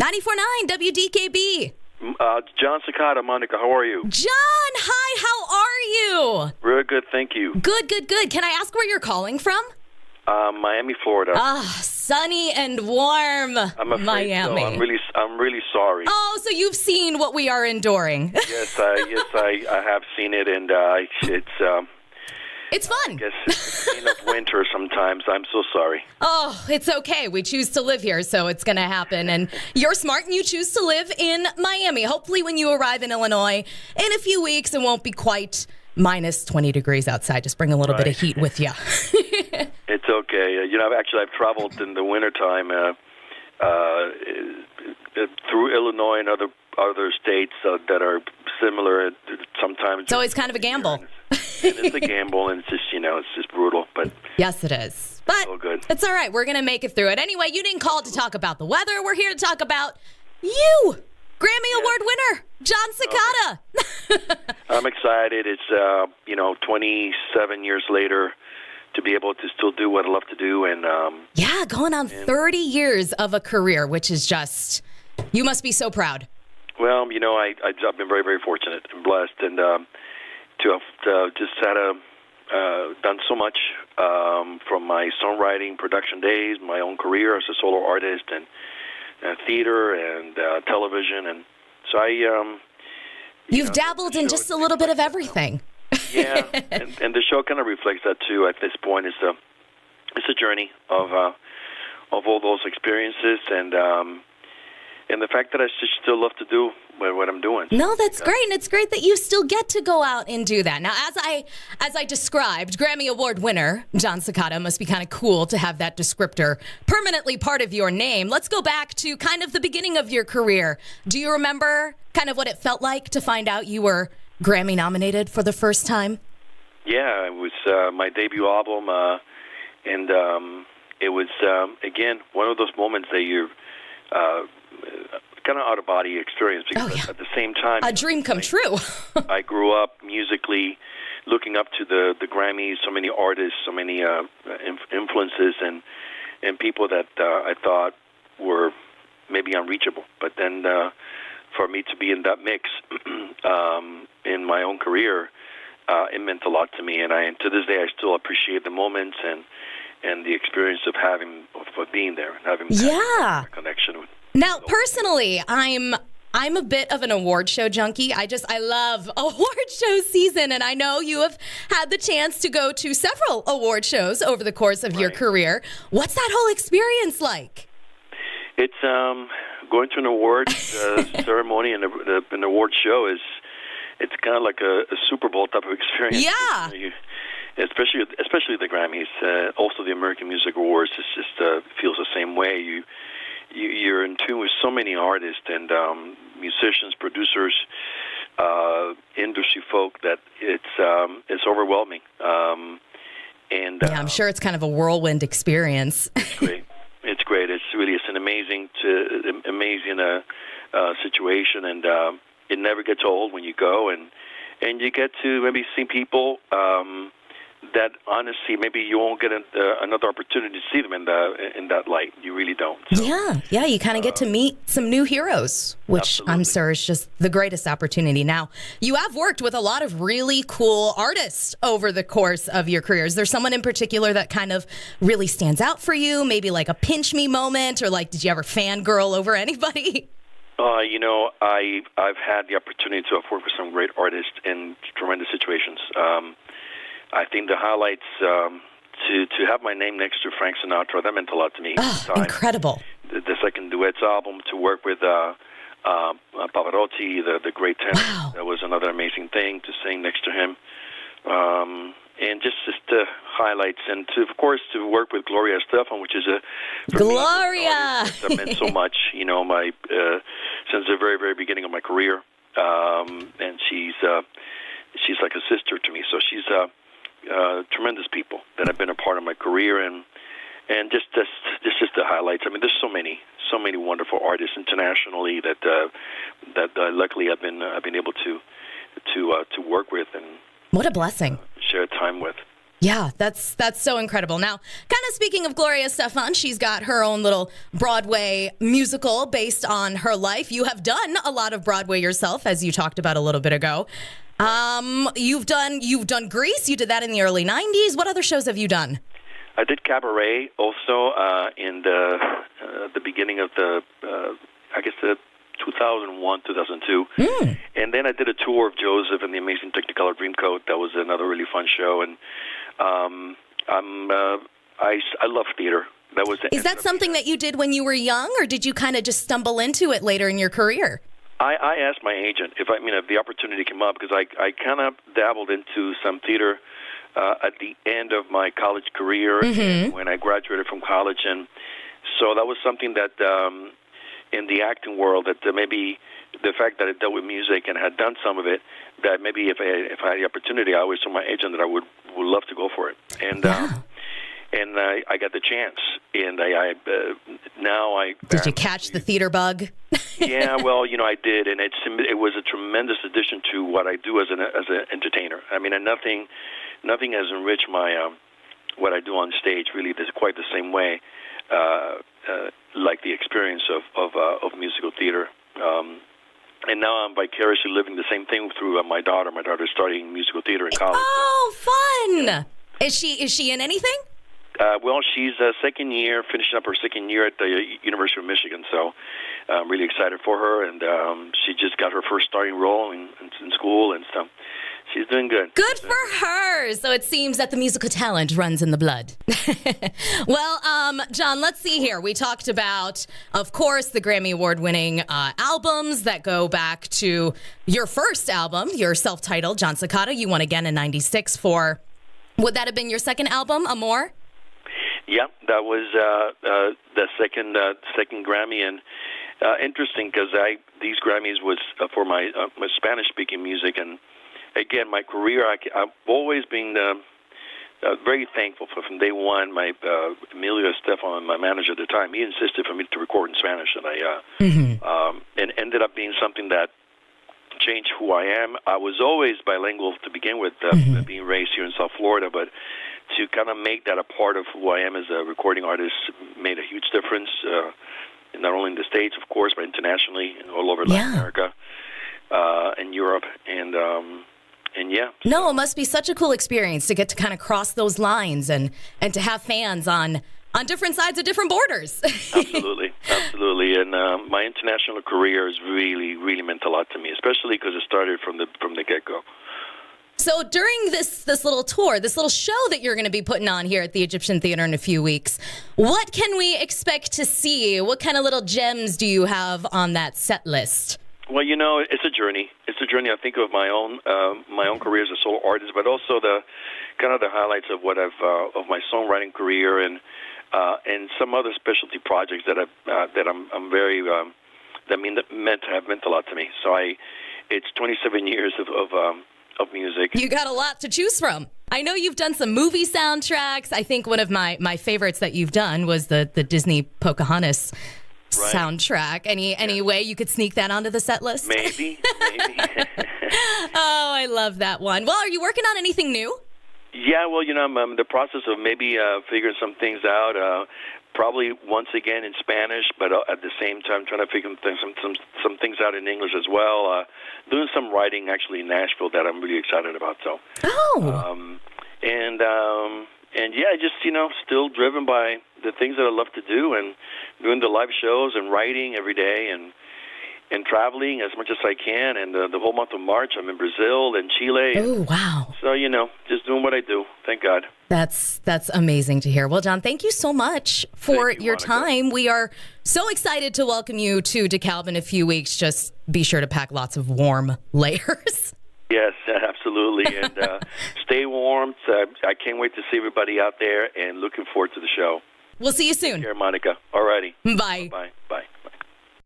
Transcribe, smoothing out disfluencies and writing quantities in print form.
94.9 WDKB. Jon Secada, Monica, how are you? John, hi, how are you? Really good, thank you. Good. Can I ask where you're calling from? Miami, Florida. Sunny and warm I'm afraid Miami. So. I'm really sorry. Oh, so you've seen what we are enduring. Yes, I have seen it, and It's fun. I guess it's the beginning of winter sometimes. I'm so sorry. Oh, it's okay. We choose to live here, so it's going to happen. And you're smart, and you choose to live in Miami. Hopefully when you arrive in Illinois in a few weeks, it won't be quite minus 20 degrees outside. Just bring a little bit of heat with you. It's okay. I've traveled in the wintertime through Illinois and other states that are similar. Sometimes it's always kind of a gamble. It's a gamble, and it's just brutal. But yes, it is. But so good. It's all right. We're going to make it through it. Anyway, you didn't call to talk about the weather. We're here to talk about you, Grammy Award winner, Jon Secada. Okay. I'm excited. It's 27 years later to be able to still do what I love to do, and going on 30 years of a career, which is just, you must be so proud. Well, I've been very, very fortunate and blessed, and to have just done so much from my songwriting, production days, my own career as a solo artist, and theater and television, and so You've dabbled in just a little bit of everything. Yeah, and the show kind of reflects that too. At this point, it's a journey of all those experiences, and the fact that I still love to do what I'm doing. No, that's great, and it's great that you still get to go out and do that. Now, as I described, Grammy Award winner Jon Secada, must be kind of cool to have that descriptor permanently part of your name. Let's go back to kind of the beginning of your career. Do you remember kind of what it felt like to find out you were Grammy nominated for the first time? Yeah, it was my debut album, and it was, again, one of those moments that you're kind of out-of-body experience, because at the same time, a dream come true. I grew up musically looking up to the Grammys, so many artists, so many influences, and people that I thought were maybe unreachable. But then for me to be in that mix in my own career, it meant a lot to me, and to this day I still appreciate the moments and the experience of being there and having that connection with. Now, personally, I'm a bit of an award show junkie. I love award show season, and I know you have had the chance to go to several award shows over the course of your career. What's that whole experience like? It's going to an award ceremony and an award show it's kind of like a Super Bowl type of experience. Yeah. Especially the Grammys, also the American Music Awards. It just feels the same way. You're in tune with so many artists and musicians, producers, industry folk that it's overwhelming. I'm sure it's kind of a whirlwind experience. It's great. It's an amazing situation, and it never gets old when you go, and you get to maybe see people that honestly maybe you won't get another opportunity to see them in that light. You really don't. So, yeah, you kind of get to meet some new heroes, which absolutely. I'm sure is just the greatest opportunity. Now, you have worked with a lot of really cool artists over the course of your career. Is there someone in particular that kind of really stands out for you? Maybe like a pinch me moment, or like did you ever fangirl over anybody? I've had the opportunity to have worked with some great artists in tremendous situations. I think the highlights to have my name next to Frank Sinatra, that meant a lot to me. Incredible. The second duets album, to work with Pavarotti, the great tenor, that was another amazing thing, to sing next to him. And just the highlights, and of course to work with Gloria Estefan, which is Gloria. That meant so much, my since the very, very beginning of my career, and she's like a sister to me. So she's tremendous people that have been a part of my career, and just the highlights. I mean, there's so many wonderful artists internationally that luckily I've been able to work with and what a blessing. Share time with. Yeah, that's so incredible. Now, kind of speaking of Gloria Estefan, she's got her own little Broadway musical based on her life. You have done a lot of Broadway yourself, as you talked about a little bit ago. You've done Grease. You did that in the early 90s. What other shows have you done? I did Cabaret also in the beginning of the 2001, 2002. And then I did a tour of Joseph and the Amazing Technicolor Dreamcoat. That was another really fun show. And I love theater. Is that something that you did when you were young, or did you kind of just stumble into it later in your career? I asked my agent if the opportunity came up, because I kind of dabbled into some theater at the end of my college career when I graduated from college. And so that was something that in the acting world, that maybe the fact that I dealt with music and had done some of it, that maybe if I had the opportunity, I always told my agent that I would love to go for it. And and I got the chance. And Did you catch the theater bug? Yeah, well, I did, and it was a tremendous addition to what I do as an entertainer. I mean, and nothing has enriched my what I do on stage really quite the same way, like the experience of musical theater. And now I'm vicariously living the same thing through my daughter. My daughter's studying musical theater in college. Oh, fun! Yeah. Is she in anything? Well, she's finishing up her second year at the University of Michigan, so I'm really excited for her, and she just got her first starting role in school, and so she's doing good. Good for her! So it seems that the musical talent runs in the blood. Well, Jon, let's see here. We talked about, of course, the Grammy Award-winning albums that go back to your first album, your self-titled, Jon Secada. You won again in 96 for, would that have been your second album, Amor? Yeah, that was the second Grammy, and interesting because these Grammys was for my Spanish-speaking music, and again, my career, I've always been very thankful from day one. My Emilio Estefan, my manager at the time, he insisted for me to record in Spanish, and and ended up being something that changed who I am. I was always bilingual to begin with, being raised here in South Florida, but to kind of make that a part of who I am as a recording artist made a huge difference, not only in the States, of course, but internationally, all over Latin America and Europe, and yeah. No, it must be such a cool experience to get to kind of cross those lines and to have fans on different sides of different borders. Absolutely. And my international career has really, really meant a lot to me, especially because it started from the get-go. So during this little tour, this little show that you're going to be putting on here at the Egyptian Theater in a few weeks, what can we expect to see? What kind of little gems do you have on that set list? Well, it's a journey. It's a journey. I think of my own career as a solo artist, but also the kind of the highlights of what of my songwriting career and some other specialty projects that I'm very that meant a lot to me. So it's 27 years of music. You got a lot to choose from. I know you've done some movie soundtracks. I think one of my favorites that you've done was the Disney Pocahontas soundtrack. Any way you could sneak that onto the set list? Maybe. Oh, I love that one. Well, are you working on anything new? Yeah, well, I'm in the process of maybe figuring some things out. Probably once again in Spanish, but at the same time trying to figure some things out in English as well. Doing some writing actually in Nashville that I'm really excited about. So. Oh. And yeah, just still driven by the things that I love to do, and doing the live shows and writing every day, and traveling as much as I can. And the whole month of March, I'm in Brazil and Chile. Oh, wow. So, just doing what I do. Thank God. That's amazing to hear. Well, Jon, thank you so much for your time. We are so excited to welcome you to DeKalb in a few weeks. Just be sure to pack lots of warm layers. Yes, absolutely. And stay warm. I can't wait to see everybody out there, and looking forward to the show. We'll see you soon. Take care, Monica. All righty. Bye. Bye. Bye.